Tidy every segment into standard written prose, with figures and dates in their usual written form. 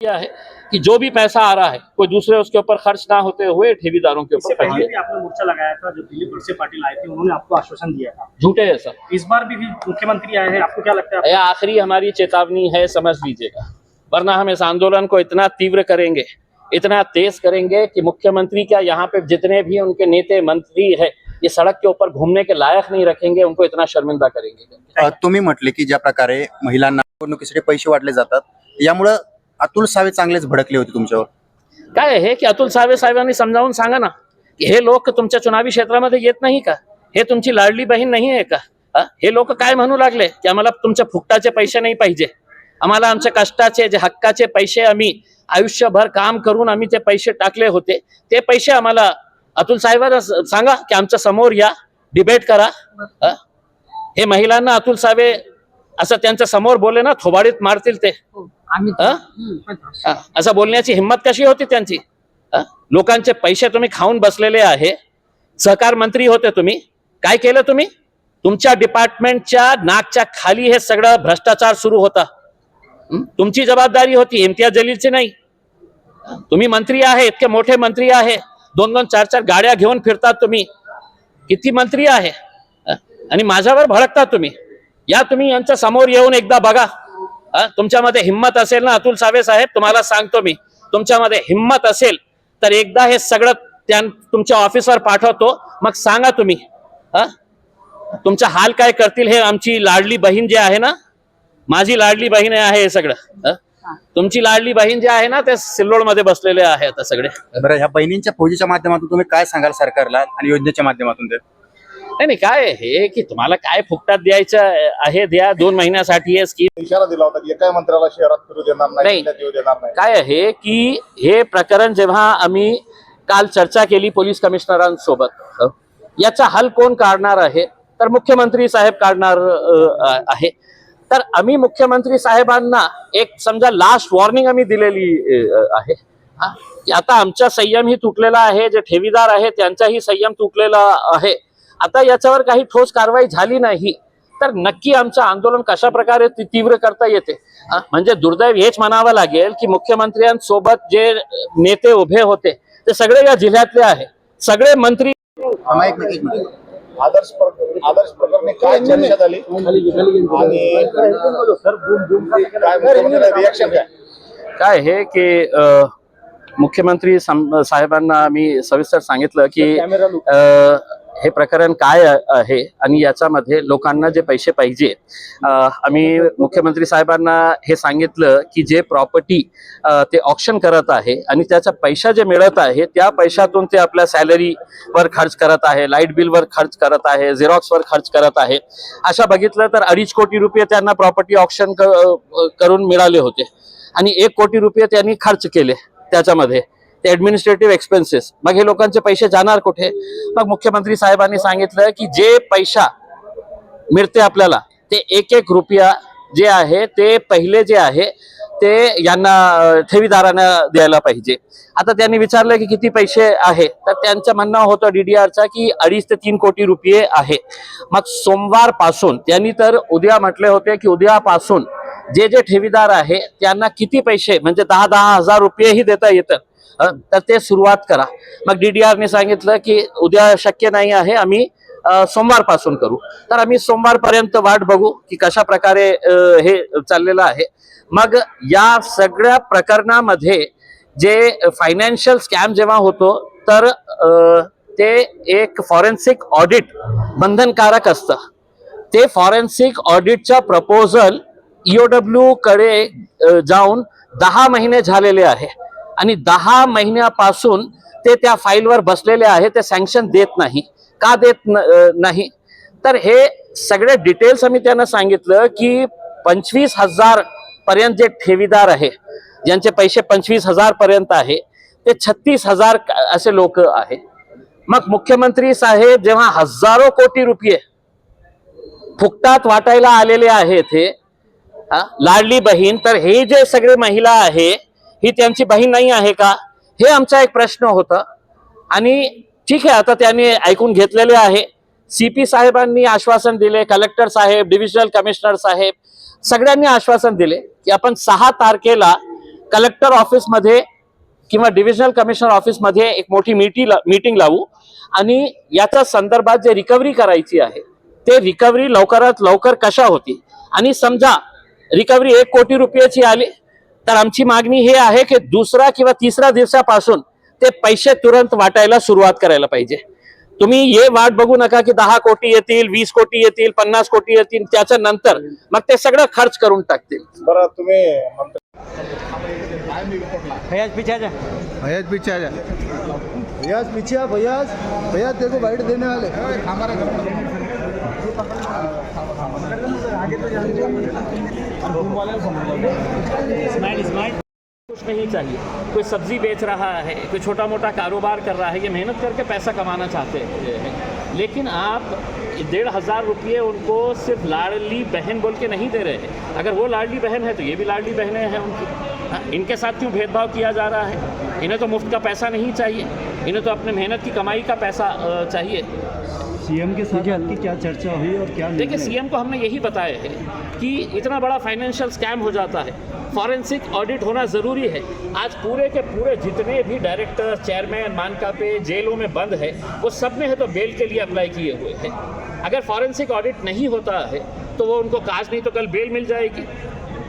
KIA है कि जो भी पैसा आ रहा है कोई दूसरे उसके ऊपर खर्च ना होते हुए ठेकेदारों के इससे ऊपर पहले भी आपने मोर्चा लगाया था, जो दिलीप वळसे पाटिल आए थे, उन्होंने आपको आश्वासन दिया था। झूठे है सब। इस बार भी मुख्यमंत्री आए हैं, आपको क्या लगता है? यह आखिरी हमारी चेतावनी है, समझ लीजिएगा, वरना हम इस आंदोलन को इतना तीव्र करेंगे, इतना तेज करेंगे कि मुख्यमंत्री क्या यहाँ पे जितने भी उनके नेता मंत्री है ये सड़क के ऊपर घूमने के लायक नहीं रखेंगे, उनको इतना शर्मिंदा करेंगे। तुम्ही म्हटले की ज्या प्रकारे महिलांना निवडणुकीसाठी पैसे वाटले जातात, यामुळे अतुल सावे चांगलेच भडकले होते तुमच्यावर। काय आहे की अतुल सावे साहेबांनी समजावून सांगा ना की हे लोक तुमच्या चुनावी क्षेत्रामध्ये येत नाही का? हे तुमची लाडली बहीण नाही आहे का? हे लोक काय म्हणू लागले की आम्हाला तुमच्या फुकटाचे पैसे नाही पाहिजे, आम्हाला आमच्या कष्टाचे जे हक्काचे पैसे आम्ही आयुष्यभर काम करून आम्ही ते पैसे टाकले होते ते पैसे आम्हाला अतुल साहेबांना सांगा की आमच्या समोर या, डिबेट करा। हे महिलांना अतुल सावे असं त्यांच्या समोर बोलले ना थोबाडीत मारतील ते। असं बोलण्याची हिम्मत कशी होती त्यांची? लोकांचे पैसे तुम्ही खाऊन बसलेले आहे, सहकार मंत्री होते तुम्ही, काय केलं तुम्ही? तुमच्या डिपार्टमेंटच्या नाकच्या खाली हे सगळं भ्रष्टाचार सुरू होता। तुमची जबाबदारी होती, इम्तियाज जलीलची नाही। तुम्ही मंत्री आहे, इतके मोठे मंत्री आहे, 2-2, 4-4 गाड्या घेऊन फिरतात तुम्ही, किती मंत्री आहे आणि माझ्यावर भडकता तुम्ही। या तुम्ही यांच्या समोर येऊन एकदा बघा, तुमच्यामध्ये हिम्मत असेल ना अतुल सावे साहेब, तुम्हाला सांगतो मी, तुमच्यामध्ये हिम्मत असेल तर एकदा हे सगळं तुमच्या ऑफिसवर पाठवतो, मग सांगा तुम्ही तुमचा हाल काय करतील। हे आमची लाडली बहीण जी आहे ना, माझी लाडली बहीण आहे, हे सगळं तुमची लाडली बहीण जी आहे ना ते सिल्लोड मध्ये बसलेले आहे आता सगळे। बरं, ह्या बहिणींच्या फौजीच्या माध्यमातून तुम्ही काय सांगाल सरकारला आणि योजनेच्या माध्यमातून? नाही काय आहे की तुम्हाला काय फुकटात द्यायचं आहे द्या, 2 महिन्यासाठी हे स्कीम इशारा दिला होता की एका मंत्र्याला शहरात फिरू देणार नाही, येऊ देणार नाही। काय आहे की हे प्रकरण जेव्हा आम्ही काल चर्चा केली पोलीस कमिशनरांसोबत, याचा हल कोण काढणार आहे तर मुख्यमंत्री साहेब काढणार आहे। तर आम्ही मुख्यमंत्री साहेबांना एक समजा लास्ट वॉर्निंग आम्ही दिलेली आहे की आता आमचा संयम ही तुटलेला आहे, जे ठेवीदार आहे त्यांचाही संयम तुटलेला आहे। आता याच्यावर काही ठोस कारवाई झाली नाही तर नक्की आमचं आंदोलन कशा प्रकारे तीव्र करता येते। म्हणजे दुर्दैव हेच म्हणावं लागेल की मुख्यमंत्र्यांसोबत जे नेते उभे होते ते सगळे या जिल्ह्यातले आहे, सगळे मंत्री। आदर्श प्रकरणी काय चर्चा झाली आणि काय रिएक्शन काय हे की मुख्यमंत्री साहेबांना मी सविस्तर सांगितलं की हे प्रकरण काय आहे आणि याच्यामध्ये लोकांना जे पैसे पाहिजे, आम्ही मुख्यमंत्री साहेबांना हे सांगितलं की जे प्रॉपर्टी ते ऑक्शन करत आहे आणि त्याचा पैसा जे मिळत आहे त्या पैशातून ते आपल्या सॅलरीवर खर्च करत आहे, लाईट बिलवर खर्च करत आहे, झेरॉक्सवर खर्च करत आहे। अशा बघितलं तर 2.5 कोटी रुपये त्यांना प्रॉपर्टी ऑक्शन करून मिळाले होते आणि 1 कोटी रुपये त्यांनी खर्च केले त्याच्यामध्ये, ते ऍडमिनिस्ट्रेटिव्ह एक्सपेन्सेस। मग हे लोकांचे पैसे जाणार कुठे? मग मुख्यमंत्री साहेबांनी सांगितलं की जे पैसा मिळते आपल्याला ते 1-1 रुपया जे आहे ते पहिले जे आहे ते यांना ठेवीदारांना द्यायला पाहिजे। आता त्यांनी विचारलं की किती पैसे आहे तर त्यांचं म्हणणं होतं DDRचा की 2.5 ते 3 कोटी रुपये आहे। मग सोमवार पासून त्यांनी तर उद्या म्हटले होते की उद्यापासून जे जे ठेवीदार आहे त्यांना किती पैसे म्हणजे 10-10 हजार रुपयेही देता येतं तर ते सुरुवात करा। मग DDRने सांगितलं की उद्या शक्य नाही आहे, आम्ही सोमवारपासून करू। तर आम्ही सोमवारपर्यंत वाट बघू की कशा प्रकारे हे चाललेलं आहे। मग या सगळ्या प्रकरणामध्ये जे फायनान्शियल स्कॅम जेव्हा होतो तर ते एक फॉरेन्सिक ऑडिट बंधनकारक असतं। ते फॉरेन्सिक ऑडिटचा प्रपोजल EOW कडे जाऊन 10 महिने झालेले आहे आणि 10 महिन्यापासून ते त्या फाईलवर बसलेले आहे, ते सँक्शन देत नाही। का देत नाही तर हे सगळे डिटेल्स आम्ही त्यांना सांगितलं की 25,000 पर्यंत जे ठेवीदार आहे, ज्यांचे पैसे 25,000 पर्यंत आहे ते 36,000 असे लोक आहे। मग मुख्यमंत्री साहेब जेव्हा हजारो कोटी रुपये फुकटात वाटायला आलेले आहेत, हे लाडली बहीण, तर हे जे सगळे महिला आहे ही त्यांची बहीण नाही आहे का? हे आमचा एक प्रश्न होता आणि ठीक आहे आता त्यांनी ऐकून घेतलेले आहे। CP साहेबांनी आश्वासन दिले, कलेक्टर साहेब, डिव्हिजनल कमिशनर साहेब सगळ्यांनी आश्वासन दिले की आपण 6 तारखेला कलेक्टर ऑफिसमध्ये किंवा डिव्हिजनल कमिशनर ऑफिसमध्ये एक मोठी मीटिंग लावू आणि याच्या संदर्भात जे रिकव्हरी करायची आहे ते रिकव्हरी लवकरात लवकर कशा होती आणि समजा रिकव्हरी 1 कोटी रुपयाची आली तर आमची मागणी हे आहे की दुसरा किंवा तिसऱ्या दिवसापासून ते पैसे तुरंत वाटायला सुरुवात करायला पाहिजे. तुम्ही हे वाट बघू नका की 10 कोटी येतील, 20 कोटी येतील, 50 कोटी येतील, त्याच्या नंतर मग ते सगळं खर्च करून टाकतील. बरं तुम्ही फैयाज पीछे आ जा। भैयाज पीछे आ जा, भैयाज पीछे आ, भैयाज भैयाज तेरे को बाइट देने वाले। कुछ नहीं चाहिए. कोई सब्जी बेच रहा है, कोई छोटा मोटा कारोबार कर रहा है, ये मेहनत करके पैसा कमाना चाहते हैं, लेकिन आप 1,500 रुपये उनको सिर्फ लाडली बहन बोल के नहीं दे रहे हैं. अगर वो लाडली बहन है तो ये भी लाडली बहनें हैं उनकी. हाँ, इनके साथ क्यों भेदभाव किया जा रहा है? इन्हें तो मुफ्त का पैसा नहीं चाहिए, इन्हें तो अपने मेहनत की कमाई का पैसा चाहिए. सीएम के साथ आपकी क्या चर्चा हुई और क्या? देखिए, सीएम को हमने यही बताया है कि इतना बड़ा फाइनेंशियल स्कैम हो जाता है, फॉरेंसिक ऑडिट होना ज़रूरी है. आज पूरे के पूरे जितने भी डायरेक्टर, चेयरमैन मानका पे जेलों में बंद है, वो सब में है तो बेल के लिए अप्लाई किए हुए हैं. अगर फॉरेंसिक ऑडिट नहीं होता है तो वो उनको काज नहीं तो कल बेल मिल जाएगी.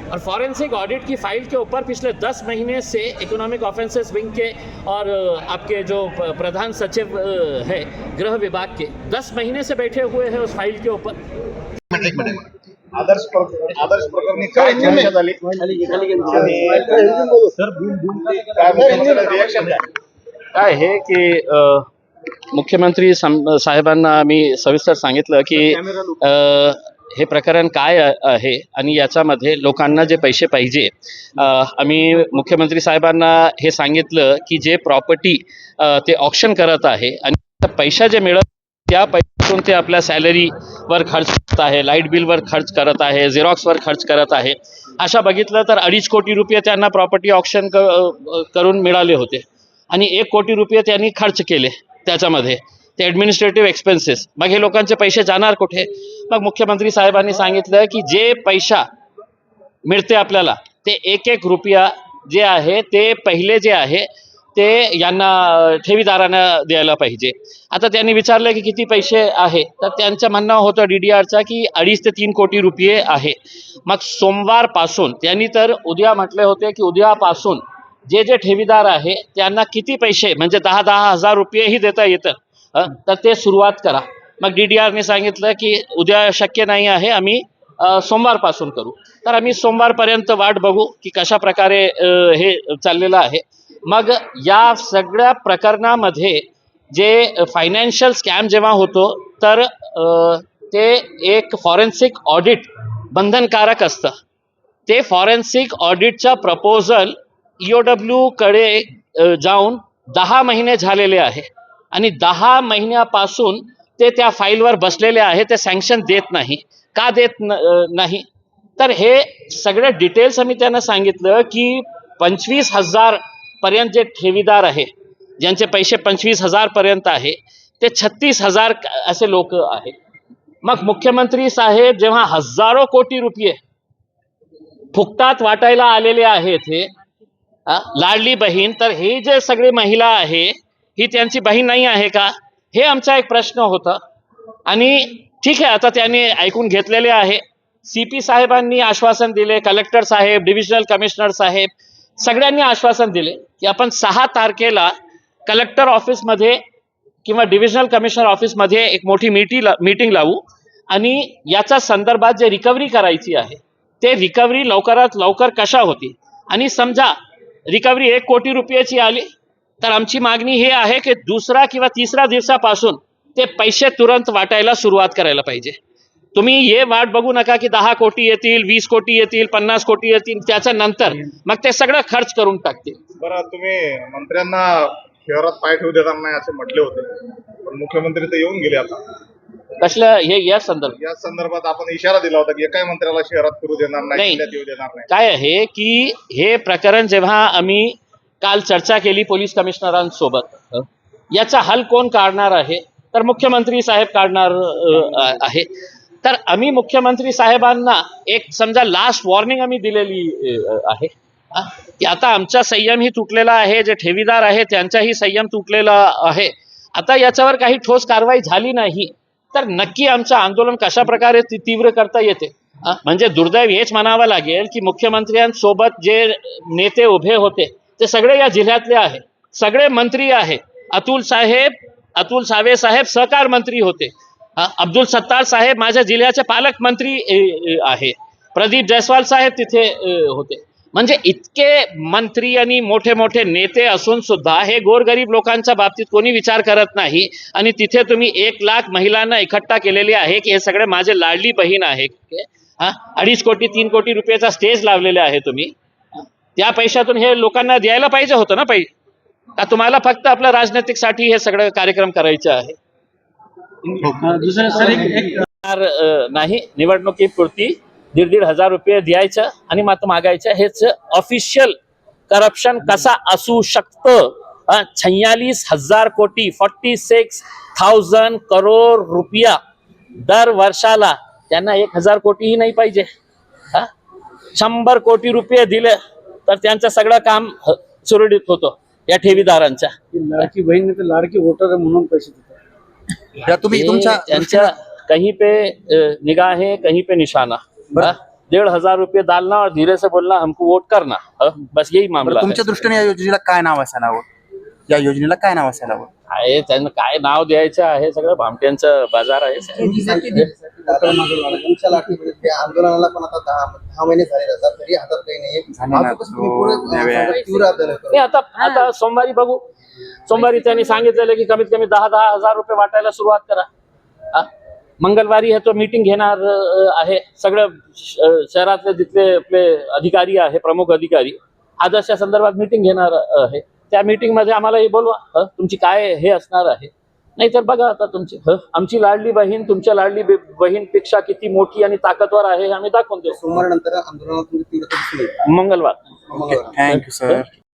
और फॉरेंसिक ऑडिट की फाइल के ऊपर पिछले 10 महीने से इकोनॉमिक ऑफेंसेस विंग के और आपके जो प्रधान सचिव है गृह विभाग के 10 महीने से बैठे हुए हैं उस फाइल के ऊपर. आदर्श प्रकरणी काय चर्चा झाली रिएक्शन काय आहे की मुख्यमंत्री साहेबांना मी सविस्तर सांगितलं की हे प्रकरण काय आहे आणि याच्यामध्ये लोकांना जे पैसे पाहिजे, आम्ही मुख्यमंत्री साहेबांना हे सांगितलं की जे प्रॉपर्टी ते ऑक्शन करत आहे आणि पैसा जे मिळत त्या पैशातून ते आपल्या सॅलरीवर खर्च करत आहे, लाईट बिलवर खर्च करत आहे, झेरॉक्सवर खर्च करत आहे. अशा बघितलं तर 2.5 कोटी रुपये त्यांना प्रॉपर्टी ऑक्शन करून मिळाले होते आणि 1 कोटी रुपये त्यांनी खर्च केले त्याच्यामध्ये, ते ॲडमिनिस्ट्रेटिव्ह एक्सपेन्सेस. मग हे लोकांचे पैसे जाणार कुठे? मग मुख्यमंत्री साहेबांनी सांगितलं की जे पैसा मिळते आपल्याला ते 1-1 रुपया जे आहे ते पहिले जे आहे ते यांना ठेवीदारांना द्यायला पाहिजे. आता त्यांनी विचारलं की किती पैसे आहे, तर त्यांचं म्हणणं होतं DDRचा की 2.5 ते 3 कोटी रुपये आहे. मग सोमवारपासून त्यांनी तर उद्या म्हटले होते की उद्यापासून जे जे ठेवीदार आहे त्यांना किती पैसे म्हणजे 10-10 हजार रुपयेही देता येतं, तर ते सुरुवात करा. मग DDRने सांगितलं की उद्या शक्य नाही आहे, आम्ही सोमवारपासून करू. तर आम्ही सोमवारपर्यंत वाट बघू की कशा प्रकारे हे चाललेलं आहे. मग या सगळ्या प्रकरणामध्ये जे फायनान्शियल स्कॅम जेव्हा होतो तर ते एक फॉरेन्सिक ऑडिट बंधनकारक असतं. ते फॉरेन्सिक ऑडिटचा प्रपोजल EOWकडे जाऊन 10 महिने झालेले आहे आणि 10 महिन्यापासून ते त्या फाईलवर बसलेले आहे. ते सँक्शन देत नाही. का देत नाही? तर हे सगळे डिटेल्स आम्ही त्यांना सांगितलं की 25,000 पर्यंत जे ठेवीदार आहे, ज्यांचे पैसे 25,000 पर्यंत आहे, ते 36,000 असे लोक आहेत. मग मुख्यमंत्री साहेब जेव्हा हजारो कोटी रुपये फुकटात वाटायला आलेले आहेत, हे लाडली बहीण, तर हे जे सगळे महिला आहे ही त्यांची बहीण नाही आहे का? हे आमचा एक प्रश्न होता. आणि ठीक आहे, आता त्यांनी ऐकून घेतलेले आहे. CP साहेबांनी आश्वासन दिले, कलेक्टर साहेब, डिव्हिजनल कमिशनर साहेब सगळ्यांनी आश्वासन दिले की आपण 6 तारखेला कलेक्टर ऑफिसमध्ये किंवा डिव्हिजनल कमिशनर ऑफिसमध्ये एक मोठी मीटिंग लावू आणि याच्या संदर्भात जे रिकव्हरी करायची आहे ते रिकव्हरी लवकरात लवकर कशा होती आणि समजा रिकव्हरी 1 कोटी रुपयाची आली तर आमची मागणी हे आहे की दुसरा किंवा तिसऱ्या दिवसापासून ते पैसे तुरंत वाटायला सुरुवात करायला पाहिजे. तुम्ही हे वाट बघू नका की 10 कोटी येतील, 20 कोटी येतील, 50 कोटी येतील, त्याच्या नंतर मग ते सगळं खर्च करून टाकतील. बरं तुम्ही मंत्र्यांना शहरात पाय ठेवू देणार नाही असे म्हटले होते, पण मुख्यमंत्री तर येऊन गेले. आता कसलं हे या संदर्भात आपण इशारा दिला होता की एकाही मंत्र्याला शहरात फिरू देणार नाही, जिल्ह्यात येऊ देणार नाही. काय आहे की हे प्रकरण जेव्हा आम्ही काल चर्चा केली पोलीस कमिशनरांसोबत, याचा हल कोण काढणार आहे? तर मुख्यमंत्री साहेब काढणार आहे. तर आम्ही मुख्यमंत्री साहेबांना एक समजा लास्ट वॉर्निंग आम्ही दिलेली आहे. की आता आमचा संयमही तुटलेला आहे, जे ठेवीदार आहे त्यांचाही संयम तुटलेला आहे. आता याच्यावर काही ठोस कारवाई झाली नाही तर नक्की आमचं आंदोलन कशा प्रकारे तीव्र करता येते. म्हणजे दुर्दैव हेच म्हणावं लागेल की मुख्यमंत्र्यांसोबत जे नेते उभे होते ते सगळे या जिल्ह्यातले आहे, सगळे मंत्री आहे. अतुल सावे साहेब सहकार मंत्री होते. अब्दुल सत्तार साहेब माझ्या जिल्ह्याचे पालकमंत्री आहे. प्रदीप जयस्वाल साहेब तिथे होते. म्हणजे इतके मंत्री आणि मोठे मोठे नेते असून सुद्धा हे गोरगरीब लोकांच्या बाबतीत कोणी विचार करत नाही. आणि तिथे तुम्ही 1 लाख महिलांना इकट्ठा केलेले आहे की हे सगळे माझे लाडली बहीण आहे. 2.5 कोटी 3 कोटी रुपयाचा स्टेज लावलेले आहे तुम्ही. त्या पैशातून हे लोकांना द्यायला पाहिजे होतं ना पैसे. का तुम्हाला फक्त आपल्या राजनैतिकसाठी हे सगळं कार्यक्रम करायचे आहे. दुसरं सर एक नाही, निवडणुकीपुरती 1,500 रुपये द्यायचं आणि मत मागायचं, हेच ऑफिशियल करप्शन कसा असू शकतं. 46,000 कोटी 46,000 करोड रुपया दर वर्षाला. त्यांना 1,000 कोटीही नाही पाहिजे. 100 कोटी रुपये दिले तर त्यांचं सगळं काम सुरळीत होतं या ठेवीदारांच्या. लाडकी बहीण तर लाडकी वोटर म्हणून पैसे देतात. या तुम्ही तुमच्या त्यांच्या कहीं पे निगाह है, कहीं पे निशाना. 1,500 रुपये डालना और धीरे से बोलना हमको वोट करना, बस यही मामला तुमच्या दृष्टीने या योजनेला काय नाव असायला हवं? या योजनेला काय नाव असायला हवं? आहे. त्यांना काय नाव द्यायचं आहे, सगळं भामट्यांचं बाजार आहे. तुमच्या लाठीमध्ये त्या आंदोलनाला पण आता 10 महिने झाले असतात तरी हातात काही नाही. तीव्र आंदोलन करू. नाही, आता सोमवारी बघू. सोमवारी त्यांनी सांगितलेलं की कमीत कमी 10,000 रुपये वाटायला सुरुवात करा. मंगळवारी हे तो मीटिंग घेणार आहे. सगळं शहरातले जिथले आपले अधिकारी आहे, प्रमुख अधिकारी, आजच्या संदर्भात मीटिंग घेणार आहे. त्या मीटिंग मध्ये आम्हालाही बोलवा, तुमची काय हे असणार आहे. नाहीतर बघा आता तुमची आमची लाडली बहीण तुमच्या लाडली बहीणपेक्षा किती मोठी आणि ताकदवर आहे हे आम्ही दाखवून देऊ. सोमवार नंतर आंदोलनात तीव्रता दिसली. मंगळवार. Thank you sir.